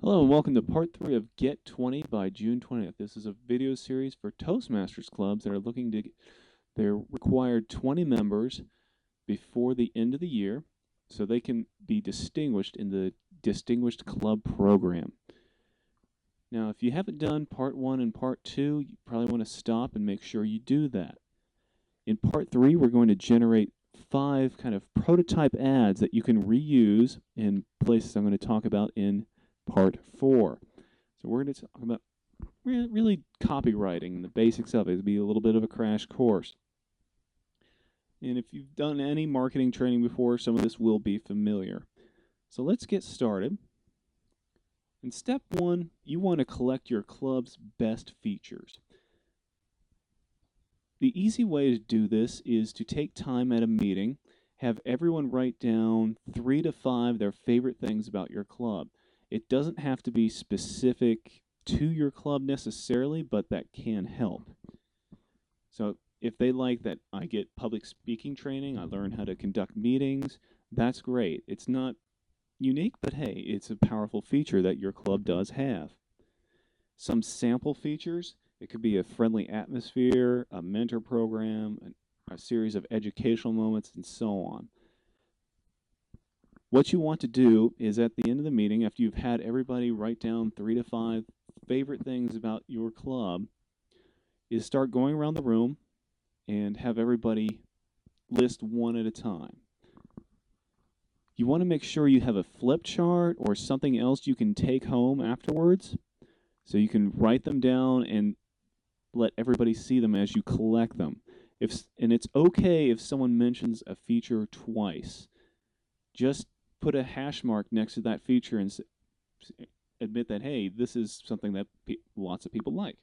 Hello and welcome to part 3 of Get 20 by June 20th. This is a video series for Toastmasters clubs that are looking to they're required 20 members before the end of the year so they can be distinguished in the Distinguished Club program. Now, if you haven't done part 1 and part 2, you probably want to stop and make sure you do that. In part 3, we're going to generate 5 kind of prototype ads that you can reuse in places I'm going to talk about in part 4. So we're going to talk about really copywriting and the basics of it. It'll be a little bit of a crash course. And if you've done any marketing training before, some of this will be familiar. So let's get started. In step 1, you want to collect your club's best features. The easy way to do this is to take time at a meeting, have everyone write down 3 to 5 their favorite things about your club. It doesn't have to be specific to your club necessarily, but that can help. So if they like that I get public speaking training, I learn how to conduct meetings, that's great. It's not unique, but hey, it's a powerful feature that your club does have. Some sample features, it could be a friendly atmosphere, a mentor program, a series of educational moments, and so on. What you want to do is at the end of the meeting, after you've had everybody write down 3 to 5 favorite things about your club, is start going around the room and have everybody list one at a time. You want to make sure you have a flip chart or something else you can take home afterwards, so you can write them down and let everybody see them as you collect them. And it's okay if someone mentions a feature twice. Just put a hash mark next to that feature and admit that, hey, this is something that lots of people like.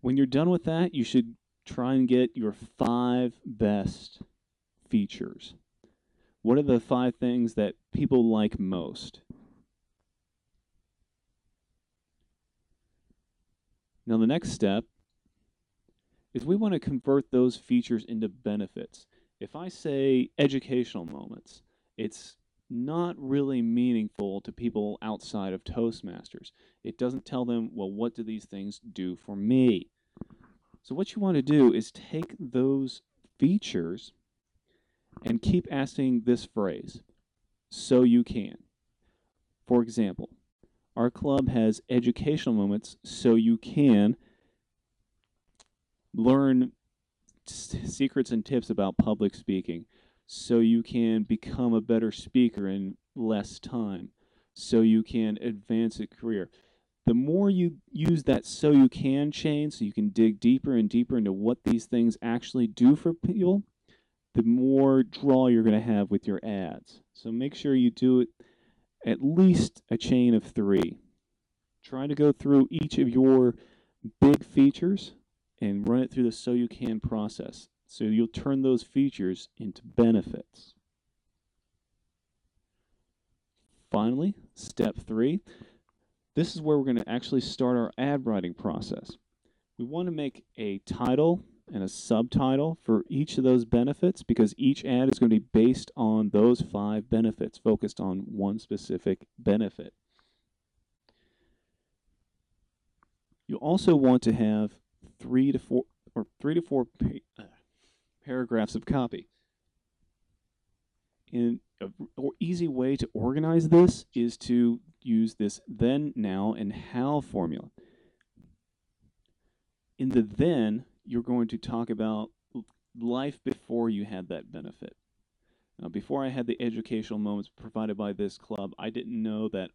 When you're done with that, you should try and get your 5 best features. What are the 5 things that people like most? Now, the next step is we want to convert those features into benefits. If I say educational moments, it's not really meaningful to people outside of Toastmasters. It doesn't tell them, well, what do these things do for me? So what you want to do is take those features and keep asking this phrase, so you can. For example, our club has educational moments so you can learn secrets and tips about public speaking, so you can become a better speaker in less time, so you can advance a career. The more you use that so you can chain, so you can dig deeper and deeper into what these things actually do for people, the more draw you're going to have with your ads. So make sure you do it at least a chain of 3. Try to go through each of your big features and run it through the so you can process. So you'll turn those features into benefits. Finally, step 3. This is where we're going to actually start our ad writing process. We want to make a title and a subtitle for each of those benefits because each ad is going to be based on those 5 benefits, focused on one specific benefit. You also want to have 3 to 4 paragraphs of copy. And an easy way to organize this is to use this then, now, and how formula. In the then, you're going to talk about life before you had that benefit. Now, before I had the educational moments provided by this club, I didn't know that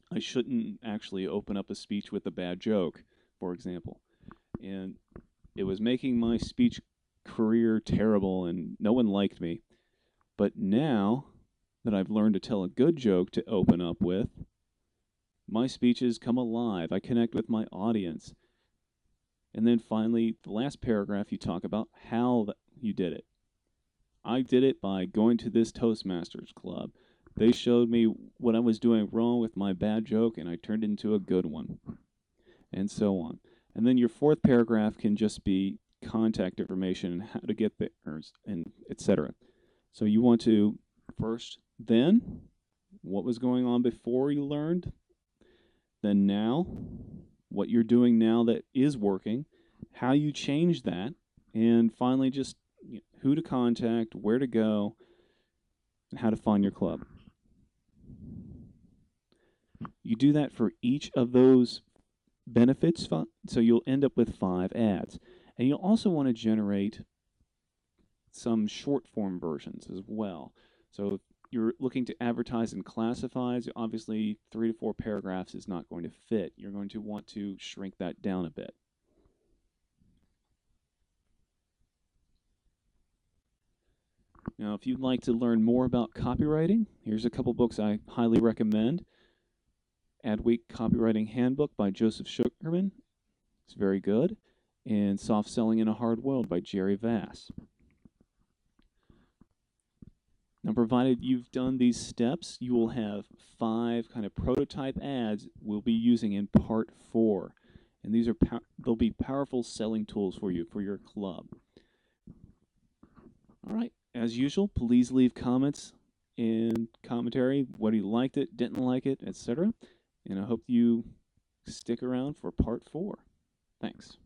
I shouldn't actually open up a speech with a bad joke, for example. And it was making my speech career terrible and no one liked me. But now that I've learned to tell a good joke to open up with, my speeches come alive. I connect with my audience. And then finally, the last paragraph, you talk about how you did it. I did it by going to this Toastmasters club. They showed me what I was doing wrong with my bad joke, and I turned it into a good one, and so on. And then your 4th paragraph can just be contact information and how to get there, and etc. So you want to first, then, what was going on before you learned, then now, what you're doing now that is working, how you change that, and finally just who to contact, where to go, and how to find your club. You do that for each of those benefits, so you'll end up with 5 ads. And you'll also want to generate some short form versions as well. So if you're looking to advertise in classifieds, obviously 3 to 4 paragraphs is not going to fit. You're going to want to shrink that down a bit. Now, if you'd like to learn more about copywriting, here's a couple books I highly recommend. Adweek Copywriting Handbook by Joseph Sugarman. It's very good. And Soft Selling in a Hard World by Jerry Vass. Now, provided you've done these steps, you will have 5 kind of prototype ads we'll be using in part 4. And these are they'll be powerful selling tools for you for your club. All right, as usual, please leave comments and commentary, whether you liked it, didn't like it, etc. And I hope you stick around for part 4. Thanks.